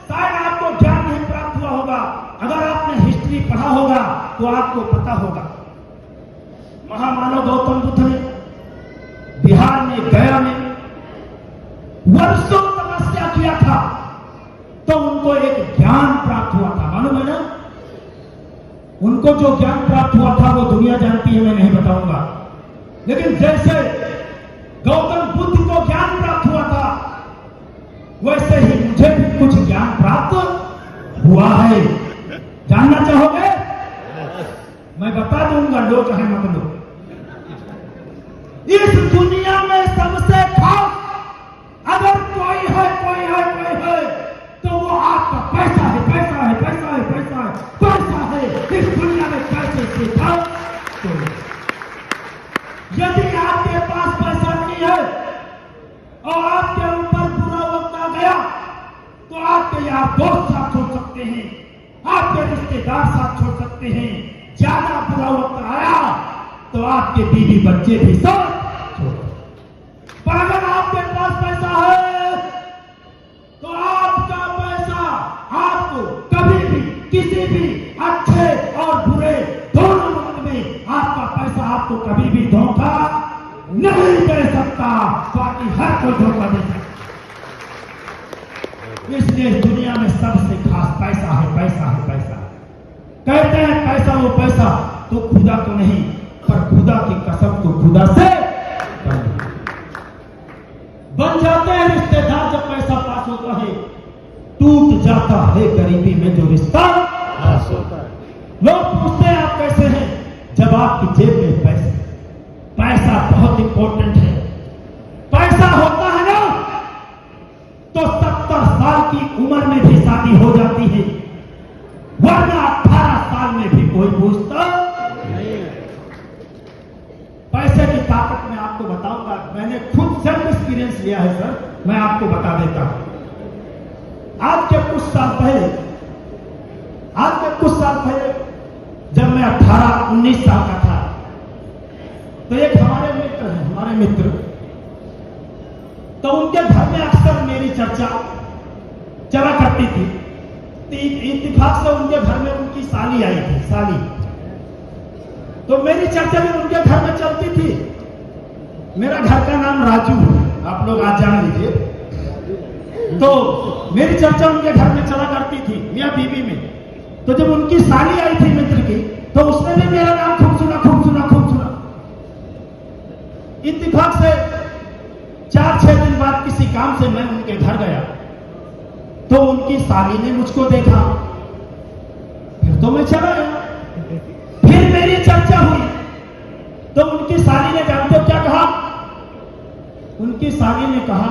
शायद आपको ज्ञान नहीं प्राप्त हुआ होगा। अगर आपने हिस्ट्री पढ़ा होगा तो आपको पता होगा। महामानव गौतम बुद्ध ने बिहार में गया में वर्षों तपस्या किया था, तो उनको एक ज्ञान प्राप्त हुआ था, मालूम है ना? उनको जो ज्ञान प्राप्त हुआ था वो दुनिया जानती है, मैं नहीं बताऊंगा। लेकिन जैसे गौतम बुद्ध को ज्ञान प्राप्त हुआ था, वैसे ही मुझे भी कुछ ज्ञान प्राप्त हुआ है। जानना चाहोगे? मैं बता दूंगा, लो चाहे मत लो। इस दुनिया में सबसे खास अगर कोई है तो वो आपका पैसा है, पैसा है, पैसा है, पैसा है, पैसा है। इस दुनिया में पैसे से खाओ। तो यदि आपके पास पैसा नहीं है और आपके ऊपर बुरा वक्त आ गया तो आपके यार दोस्त साथ छोड़ सकते हैं, आपके रिश्तेदार साथ छोड़ सकते हैं। ज्यादा बुरा वक्त आया तो आपके बीवी बच्चे भी सब छोड़। पर अगर आपके पास पैसा है तो आपका पैसा आपको कभी भी किसी भी अच्छे और बुरे दोनों वक्त में आपका पैसा आपको कभी भी धोखा नहीं दे सकता, बाकी हर कोई धोखा दे सकता। इसलिए दुनिया में सबसे खास पैसा है, पैसा है, पैसा। कहते हैं पैसा वो पैसा तो खुदा तो नहीं, पर खुदा की कसम तो खुदा से बन जाते हैं रिश्तेदार जब पैसा पास होता है। टूट जाता है गरीबी में जो रिश्ता पास होता है। लोग पूछते हैं आप कैसे हैं, जब आपकी जेब में पैसा बहुत इंपॉर्टेंट है। पैसा होता है ना तो 70 साल की उम्र में भी शादी हो जाती है, वरना 18 साल में भी कोई पूछता नहीं। पैसे की ताकत मैं आपको बताऊंगा, मैंने खुद सेल्फ एक्सपीरियंस लिया है सर, मैं आपको बता देता हूं। आज के कुछ साल पहले जब मैं 18-19 साल का था तो एक हमारे मित्र तो उनके घर में अक्सर मेरी चर्चा चला करती थी। इत्तेफाक से उनके घर में उनकी साली आई थी, साली, तो मेरी चर्चा भी उनके घर में चलती थी। मेरा घर का नाम राजू है, आप लोग आज जान लीजिए। तो मेरी चर्चा उनके घर में चला करती थी, मियां बीवी में। तो जब उनकी साली आई थी मित्र की, तो उसने भी मेरा नाम खूब सुना, खूब सुना, खूब सुना। इत्तेफाक से 4-6 दिन बाद किसी काम से मैं उनके घर गया, तो उनकी साली ने मुझको देखा, फिर तो मैं चला गया। फिर मेरी चर्चा हुई, तो उनकी साली ने जानते हो क्या कहा? उनकी साली ने कहा,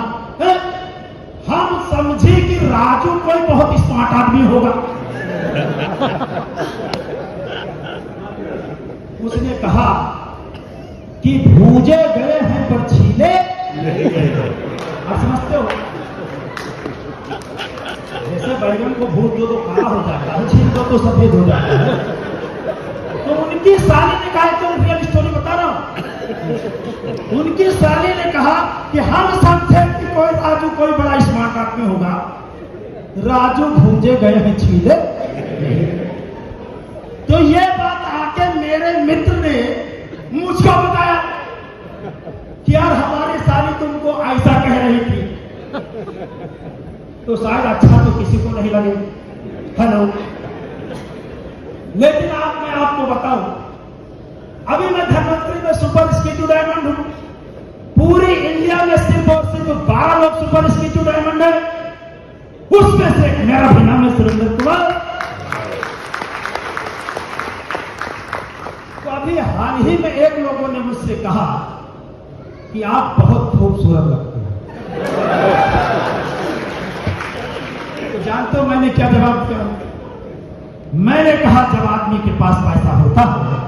हम समझे कि राजू कोई बहुत स्मार्ट आदमी होगा। उसने कहा कि भूजे गए हैं पर छीले। आप समझते हो? जैसे बैगन को भूज दो तो काला हो जाता है, छील दो तो सफेद हो जाता है। तो उनकी साली ने कहा, तो रियल स्टोरी बता रहा हूं, उनकी साली ने कहा कि हम समझे कि कोई राजू कोई बड़ा स्मार्ट आदमी होगा, राजू भूजे गए हैं छीले। तो ये बात आके मेरे मित्र ने मुझको बताया कि यार हमारी साली तुमको ऐसा कह रही थी। तो शायद अच्छा तो किसी को नहीं लगे। हेलो, लेकिन मैं आपको बताऊं, अभी मैं धनवंतरी में सुपर स्कीटू डायमंड हूं। पूरी इंडिया में सिर्फ और सिर्फ 12 लोग सुपर स्कीटू डायमंड है, उसमें से मेरा भी नाम है सुरेंद्र कुमार। तो अभी हाल ही में एक लोगों ने मुझसे कहा कि आप बहुत खूबसूरत लगते हैं। तो जानते हो मैंने क्या जवाब दिया? मैंने कहा जब आदमी के पास पैसा होता है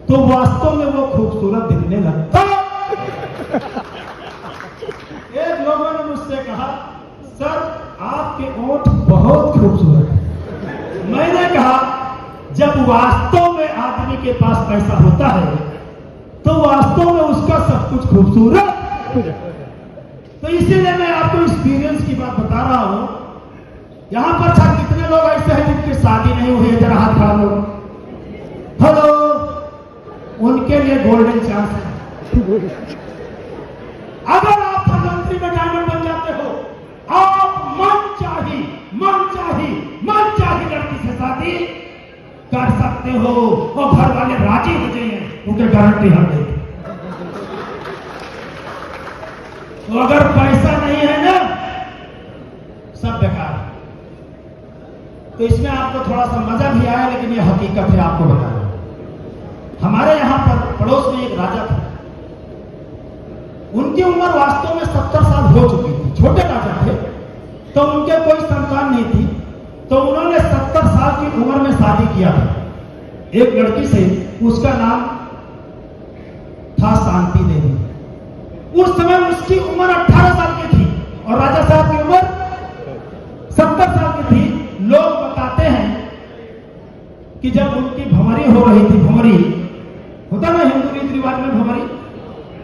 तो वास्तव में वो खूबसूरत दिखने लगता। एक लोगों ने मुझसे कहा, सर आपके ओंठ बहुत खूबसूरत है। मैंने कहा जब वास्तव में आदमी के पास पैसा होता है तो वास्तव में उसका सब कुछ खूबसूरत। तो इसीलिए मैं आपको एक्सपीरियंस की बात बता रहा हूं। यहां पर छा कितने लोग ऐसे हैं जिनकी शादी नहीं हुई है? जरा हाथ खड़ा लो। हेलो, उनके लिए गोल्डन चांस है। अगर आप प्रधानमंत्री में डायमंड बन जाते हो, आप मन चाही लड़की से शादी कर सकते हो और घर वाले राजी हो जाएंगे, उनके गारंटी हम देंगे। तो अगर पैसा नहीं है ना, सब बेकार। तो इसमें आपको थोड़ा सा मजा भी आया, लेकिन ये हकीकत है, आपको बता रहा हूं। हमारे यहां पर पड़ोस में एक राजा थे, उनकी उम्र वास्तव में 70 साल हो चुकी थी, छोटे राजा थे। तो उनके कोई संतान नहीं थी, तो उन्होंने 70 साल की उम्र में शादी किया था एक लड़की से। उसका नाम था शांति देवी। उस समय उसकी उम्र 18 साल की थी और राजा साहब की उम्र 70 साल की थी। लोग बताते हैं कि जब उनकी भंवरी हो रही थी, भंवरी होता ना हिंदू रीति रिवाज में भंवरी,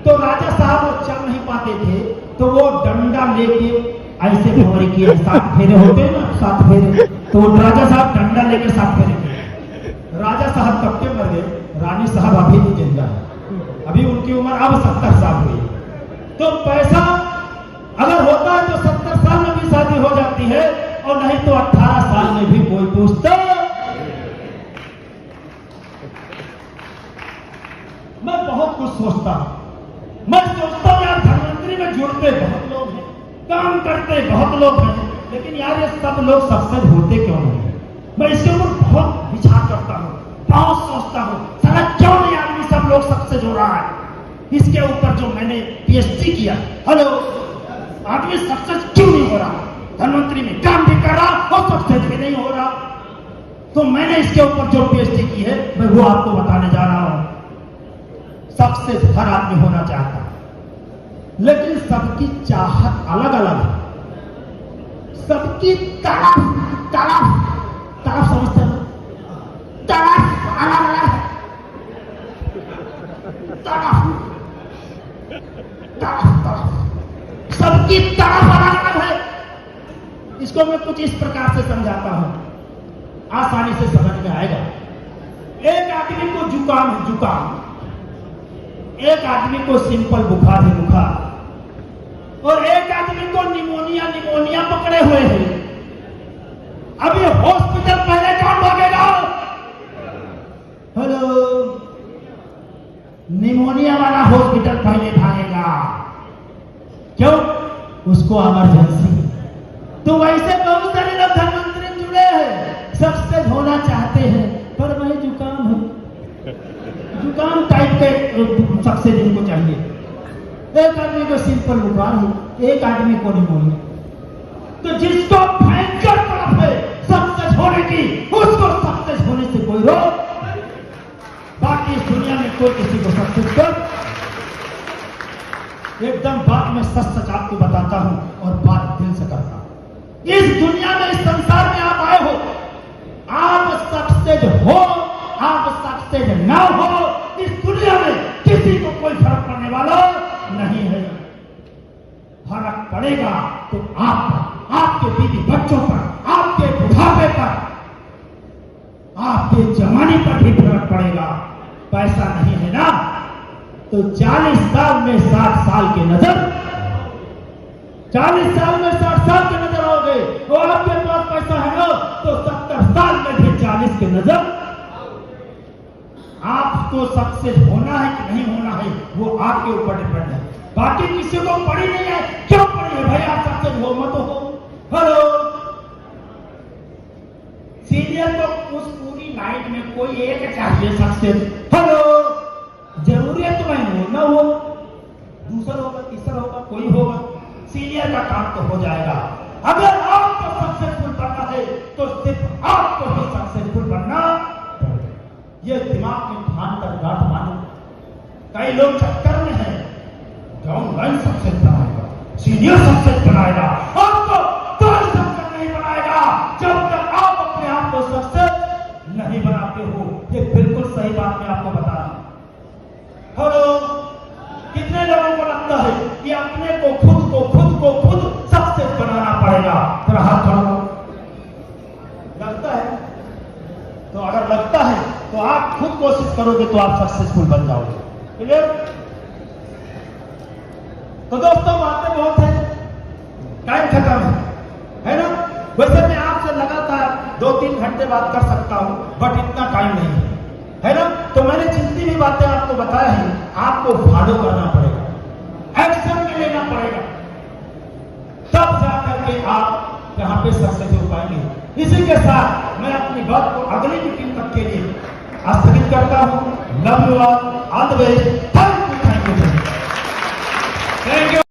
तो राजा साहब वो चल नहीं पाते थे, तो वो डंडा लेके ऐसे भंवरी किए। 7 फेरे होते हैं ना, 7 फेरे, तो राजा साहब डंडा लेके 7 फेरे किए। राजा साहब कब के मर गए? रानी साहब अभी भी जिंदा है, अभी उनकी उम्र अब 70 साल हुई। तो पैसा अगर होता है तो 70 साल में भी शादी हो जाती है, और नहीं तो 18 साल में भी कोई पूछता। मैं बहुत कुछ सोचता हूं। मैं सोचता हूं यार धनवंतरी में जुड़ते बहुत लोग हैं, काम करते बहुत लोग हैं, लेकिन यार ये सब लोग सक्सेस होते क्यों नहीं? मैं इसके ऊपर बहुत विचार करता हूं, बहुत सोचता हूं, साला क्यों नहीं आदमी सब लोग सक्सेस हो रहा है? इसके ऊपर जो मैंने पीएचडी किया, हेलो, आदमी सक्सेस क्यों नहीं हो रहा? धनवंतरी में काम भी कर रहा और सक्सेस भी नहीं हो रहा। तो मैंने इसके ऊपर जो पीएचडी की है, मैं वो आपको बताने जा रहा हूं। सक्सेस हर आदमी होना चाहता है, लेकिन सबकी चाहत अलग अलग है, सबकी तड़प समझते हैं, तड़प अलग अलग है, तड़प सबकी तड़प अलग अलग है। इसको मैं कुछ इस प्रकार से समझाता हूं, आसानी से समझ में आएगा। एक आदमी को जुकाम है, जुकाम। एक आदमी को सिंपल बुखार है, बुखार। और एक आदमी को निमोनिया में निमोनिया पकड़े हुए हैं। अभी हॉस्पिटल पहले कौन भागेगा? हेलो, निमोनिया वाला हॉस्पिटल पहले भागेगा। क्यों? उसको इमरजेंसी। तो वैसे बहुत सारे लोग धनवंतरी में जुड़े हैं, सक्सेस होना चाहते हैं, पर वही जुकाम है, जुकाम टाइप के सक्सेस इनको चाहिए। एक आदमी को सिंपल बुखार है, एक आदमी को निमोनिया। तो जिसको भयंकर तरफ है सक्सेस होने की, उसको सक्सेस होने से कोई रोक। बाकी इस दुनिया में कोई किसी को सक्सेस कर। एकदम बात में सच सच आपको बताता हूं और बात दिल से करता हूं। इस दुनिया में, इस संसार में आप आए हो, आप सक्सेस हो, आप सक्सेस ना हो, इस दुनिया में किसी को कोई फर्क पड़ने वाला नहीं है। फर्क पड़ेगा तो आप पर, आपके बीवी बच्चों पर, आपके बुढ़ापे पर, आपके जवानी पर भी फर्क पड़ेगा। पैसा नहीं है ना, तो 40 साल में 60 साल के नजर, 40 साल में 60 साल के नजर आओगे। और आपके पास पैसा है ना, तो 70 साल में भी 40 के नजर। आपको सक्सेस होना है कि नहीं होना है, वो आपके ऊपर डिपेंड है। बाकी किसी को पड़ी नहीं है। क्यों पड़ी है भाई? आप सक्सेस हो मत हो। हेलो, सीरियल तो उस पूरी नाइट में कोई एक चाहिए सक्सेस। हेलो, जरूरी है तुम्हें होना हो, दूसरा होगा, तीसरा होगा, कोई होगा, सीनियर का काम तो हो जाएगा। अगर आपको सक्सेसफुल बनना है तो सिर्फ आपको ही सक्सेसफुल बनना। ये दिमाग में ठान कर गांठ मानो। कई लोग चक्कर में हैं, डाउनलाइन सक्सेस बनाएगा, सीनियर सक्सेस बनाएगा, आपको कोई सक्सेस नहीं बनाएगा जब तक आप अपने आप को सक्सेस नहीं बनाते हो। ये बिल्कुल सही बात मैं आपको बता रहा हूं। हेलो, कितने लोगों को लगता है कि अपने को खुद सक्सेस बनाना पड़ेगा? तेरा हाथ खड़ा लगता है? तो अगर लगता है तो आप खुद कोशिश करोगे तो आप सक्सेसफुल बन जाओगे। क्लियर? तो दोस्तों, बातें बहुत है, टाइम खत्म है ना? वैसे मैं आपसे लगातार 2-3 घंटे बात कर सकता हूं, बट इतना टाइम नहीं है ना? तो मैंने जितनी भी बातें आपको बताया है, आपको फॉलो करना पड़ेगा, एक्शन में लेना पड़ेगा, तब जाकर के आप यहां पे सक्सेस हो पाएंगे। इसी के साथ मैं अपनी बात को अगली मीटिंग तक के लिए स्थगित करता हूं। Love you all the best. Thank you.